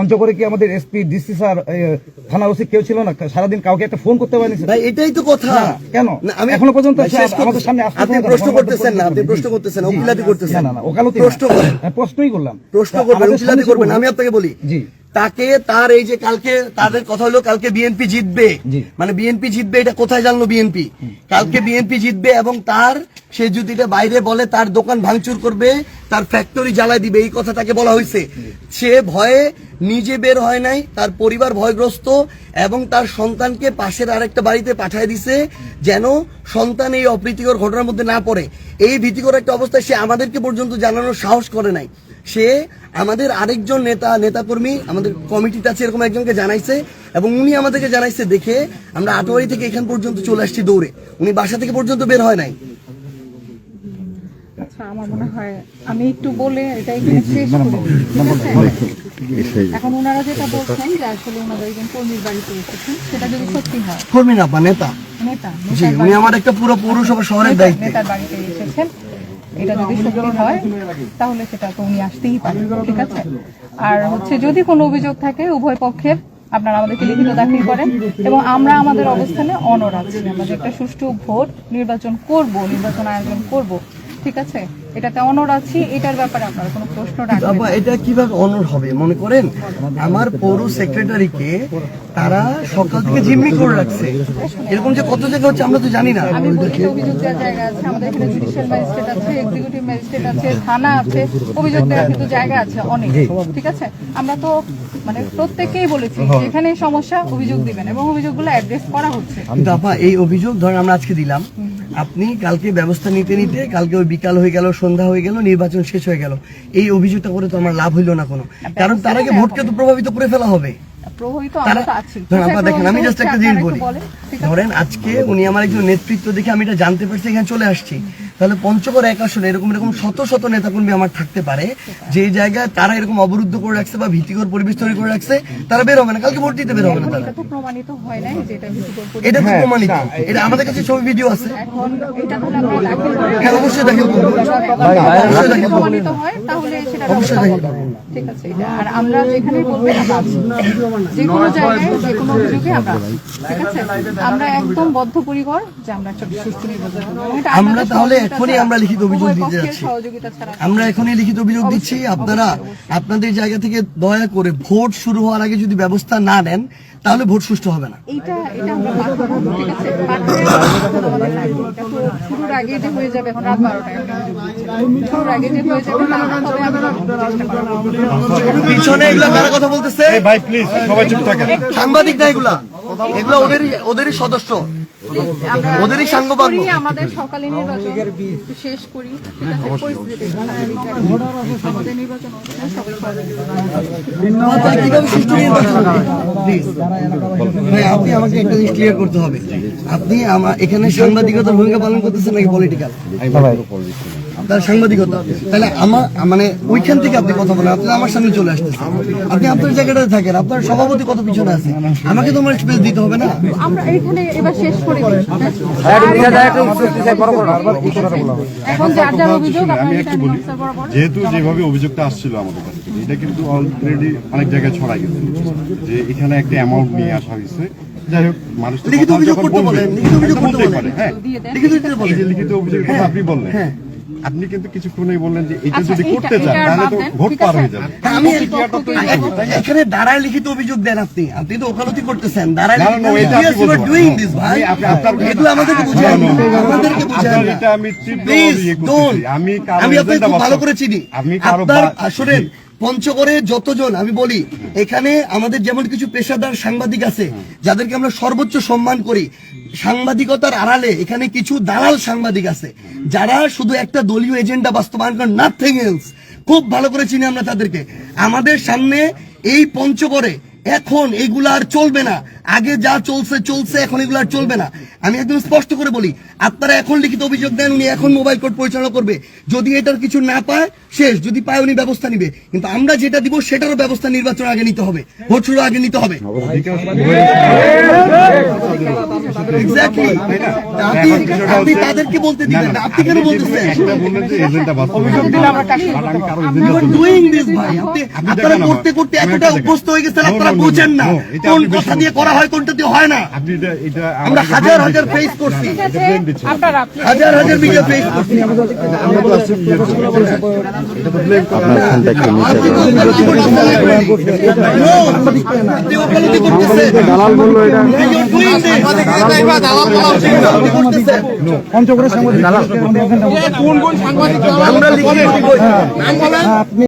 পঞ্চগড়ে কি আমাদের এসপি ডিসি স্যার থানা ওসি কেউ ছিল না? সারাদিন কাউকে একটা ফোন করতে পারেনি ভাই, এটাই তো কথা। কেন আমি এখনো পর্যন্ত আমাদের সামনে আপনি প্রশ্ন করতেছেন না, আপনি প্রশ্ন করতেছেন, ওকিলাতি করতেছেন। না ওকালতি প্রশ্ন করেন, প্রশ্নই করলাম, প্রশ্ন করবেন, ওকিলাতি করবেন। আমি আপনাকে বলি, জি, তাকে তার এই যে কালকে তাদের কথা হলো কালকে বিএনপি জিতবে, মানে বিএনপি জিতবে, এটা কোথায় জানলো বিএনপি? কালকে বিএনপি জিতবে এবং তার সে যদি এটা বাইরে বলে তার দোকান ভাঙচুর করবে, তার ফ্যাক্টরি জ্বালায় দিবে, এই কথা তাকে বলা হয়েছে। সে ভয়ে নিজে বের হয় নাই, তার পরিবার ভয়গ্রস্ত এবং তার সন্তানকে পাশের আরেকটা বাড়িতে পাঠিয়ে দিছে যেন সন্তান এই অপ্রীতিকর ঘটনার মধ্যে না পড়ে। এই ভীতিকর একটা অবস্থায় সে আমাদেরকে পর্যন্ত জানানোর সাহস করে নাই। সে আমাদের আরেকজন নেতাকর্মী আমাদের কমিটিতে আছে এরকম একজনকে জানাইছে এবং উনি আমাদেরকে জানাইছে দেখে আমরা আটোয়ারি থেকে এখান পর্যন্ত চলে আসছি দৌড়ে। উনি বাসা থেকে পর্যন্ত বের হয় নাই। আচ্ছা, আমার মনে হয় আমি একটু বলে এটা এখানে শেষ করি। এখন ওনারা যেটা বলছেন যে আসলে ওনারা একজন কর্মীর বাড়িতে এসেছেন, সেটা যদি সত্যি হয়, কর্মী না বা নেতা, জি, উনি আমার একটা পুরো পৌরসভা শহরের দায়িত্ব, নেতার বাড়িতে এসেছেন, এটা যদি সত্যি হয় তাহলে সেটা তো উনি আসতেই পারেন, ঠিক আছে। আর হচ্ছে যদি কোনো অভিযোগ থাকে উভয় পক্ষের, আপনারা আমাদেরকে লিখিত দাখিল করেন এবং আমরা আমাদের অবস্থানে অনড় আছি। আমরা যে একটা সুষ্ঠু ভোট নির্বাচন আয়োজন করব, ঠিক আছে, এটাতে অনড় আছি। এটার ব্যাপারে আপনারা কোনো প্রশ্ন রাখবেন? এটা কিভাবে অনড় হবে? মনে করেন আমার পৌর সেক্রেটারিকে তারা সকাল থেকে জিম্মি করে রাখছে, এরকম যে কত জায়গা হচ্ছে আমরা তো জানি না। আমি বলছি অভিযোগ দেওয়ার জায়গা আছে, আমাদের এখানে জুডিশিয়াল ম্যাজিস্ট্রেট আছে, এক্সিকিউটিভ ম্যাজিস্ট্রেট আছে, থানা আছে, অভিযোগ দেওয়ার কিন্তু জায়গা আছে অনেক, ঠিক আছে। আমরা তো মানে প্রত্যেককেই বলেছি এখানে সমস্যা, অভিযোগ দিবেন এবং অভিযোগগুলো অ্যাড্রেস করা হচ্ছে। কিন্তু আপা এই অভিযোগ ধরেন আমরা আজকে দিলাম, আপনি কালকে ব্যবস্থা নিতে নিতে কালকে ওই বিকাল হয়ে গেল, সন্ধ্যা হয়ে গেল, নির্বাচন শেষ হয়ে গেল, এই অভিযোগটা করে তো আমার লাভ হইলো না কোনো, কারণ তার আগে ভোটকে তো প্রভাবিত করে ফেলা হবে। আমি জাস্ট একটা জিনিস বলি, ধরেন আজকে উনি আমার একজন নেতৃত্ব দেখে আমি এটা জানতে পারছি, এখানে চলে আসছি, তাহলে পঞ্চগড় এক আসনে এরকম শত শত নেতাকর্মী আমার থাকতে পারে যে জায়গায় তারা এরকম অবরুদ্ধ করে রাখছে বা ভীতিকর পরিবেশ তৈরি করে রাখছে, তারা বের হবে না, কালকে ভোট দিতে বের হবে না। এটা তো প্রমাণিত হয় নাই যে এটা ভীতিকর পরিবেশ, এটা তো প্রমাণিত, এটা আমাদের কাছে ছবি ভিডিও আছে। এখন এটা তাহলে আমরা দাখিল করব, হ্যাঁ অবশ্যই দাখিল করব, অবশ্যই দাখিল করব, প্রমাণিত হয় তাহলে সেটা অবশ্যই দাখিল করব, ঠিক আছে। আর আমরা যেখানেই বলবো আমরা আছি, যে কোনো জায়গায় যে কোনো অভিযোগে আমরা আছি, ঠিক আছে। আমরা একদম বদ্ধপরিকর যে আমরা একটা সুষ্ঠু নির্বাচন করব। আমরা তাহলে এখনই আমরা লিখিত অভিযোগ দিতে যাচ্ছি, আমরা এখনই লিখিত অভিযোগ দিচ্ছি। আপনারা আপনাদের জায়গা থেকে দয়া করে ভোট শুরু হওয়ার আগে যদি ব্যবস্থা না নেন তাহলে ভোট সুষ্ঠু হবে না। এটা আমরা পাঠাবো, ঠিক আছে। শুরুর আগে যে হয়ে যাবে, এখন রাত 12টায় শুরুর আগে যে হয়ে যাবে তবে আমরা পিছনে এগুলা কারা কথা বলতেছে? ভাই প্লিজ সবাই চুপ থাকেন, সাংবাদিক না এগুলা, এগুলা ওদেরই সদস্য, ওদেরই সাংবাদিক। আমাদের সকালে নির্বাচন শেষ করি, ঠিক আছে, পরিস্থিতি আমাদের নির্বাচন কিভাবে সুষ্ঠু নির্বাচন হবে? ভাই আপনি আমাকে একটা জিনিস ক্লিয়ার করতে হবে, আপনি এখানে সাংবাদিকতার ভূমিকা পালন করতেছেন নাকি পলিটিক্যাল? আপনার সাংবাদিকতা, তাহলে আমার মানে ওইখান থেকে আপনি কথা বলেন, আপনি আমার সামনে চলে আসতেছেন, আপনি আপনার জায়গাটাতে থাকেন, আপনার সভাপতি কত পিছনে আছে, আমাকে তো আমার স্পেস দিতে হবে না? আমরা এখানে এবার শেষ করে দিই। এখন যার যার অভিযোগ আমি একটু বলি, যেহেতু যেভাবে অভিযোগটা আসছিল আমাদের কাছে, এটা কিন্তু অলরেডি অনেক জায়গায় ছড়াই গেছে যে এখানে একটা অ্যামাউন্ট নিয়ে আসা হয়েছে। যাই হোক, মানুষ লিখিত অভিযোগ করতে বলেন, লিখিত অভিযোগ করতে বলেন, হ্যাঁ লিখিত অভিযোগের কথা আপনি বললেন, আপনি কিন্তু কিছুক্ষণই বললেন যে এটা যদি করতে চান তাহলে তো ভোট পার হয়ে যাবে। আমি এখানে দাঁড়ায় লিখিত অভিযোগ দেন, আপনি তো ওকালতি করতেন, দাঁড়ায় আমাদেরকে বুঝান, আমি আপনাকে খুব ভালো করে চিনি। আপনার আসলে পঞ্চগড়ে যতজন আমি বলি, এখানে আমাদের যেমন কিছু পেশাদার সাংবাদিক আছে যাদেরকে আমরা সর্বোচ্চ সম্মান করি, সাংবাদিকতার আড়ালে এখানে কিছু দালাল সাংবাদিক আছে যারা শুধু একটা দলীয় এজেন্ডা বাস্তবায়ন করেন, নাথিং এলস। খুব ভালো করে চিনি আমরা তাদেরকে। আমাদের সামনে এই পঞ্চগড়ে এখন এগুলা আর চলবে না, আগে যা চলছে এখন এগুলো আর চলবে না। আমি একদম স্পষ্ট করে বলি, আপনারা এখন লিখিত অভিযোগ দেন, উনি এখন মোবাইল কোর্ট পরিচালনা করবে, যদি এটার কিছু না পায় শেষ, যদি পায় উনি ব্যবস্থা নিবে, কিন্তু আমরা যেটা দিব সেটারও ব্যবস্থা নির্বাচন আগে নিতে হবে, ভোট শুরু আগে নিতে হবে। এক্স্যাক্টলি আপনি তাদেরকে বলতে দিবেন না, আপনি কেন বলতেছেন? একটা বললেন যে এজেন্টটা অভিযোগ দিলে আমরা কাজ করতে আমি কারো পারবো। You are doing this, ভাই। আপনারা করতে করতে এতটা অভ্যস্ত হয়ে গেছেন, আপনারা বোঝেন না কোন কথা দিয়ে করা হয়, কোনটা দিয়ে হয় না। আপনি এটা আমরা হাজার হাজার ফেস করছি, ঠিক আছে আপনারা হাজার হাজার ভিডিও ফেস করছি। আমরা তো আসছি এটা তো ব্লেম করা আপনি ওকালতি করতেছেন। No, আপনি ওকালতি করতেছেন। দালাল বললো এটা You are doing this. ওকালতি করতেছেন। পঞ্চগড়ের সাংবাদিক দালাল আমরা লিখে দিব। আপনি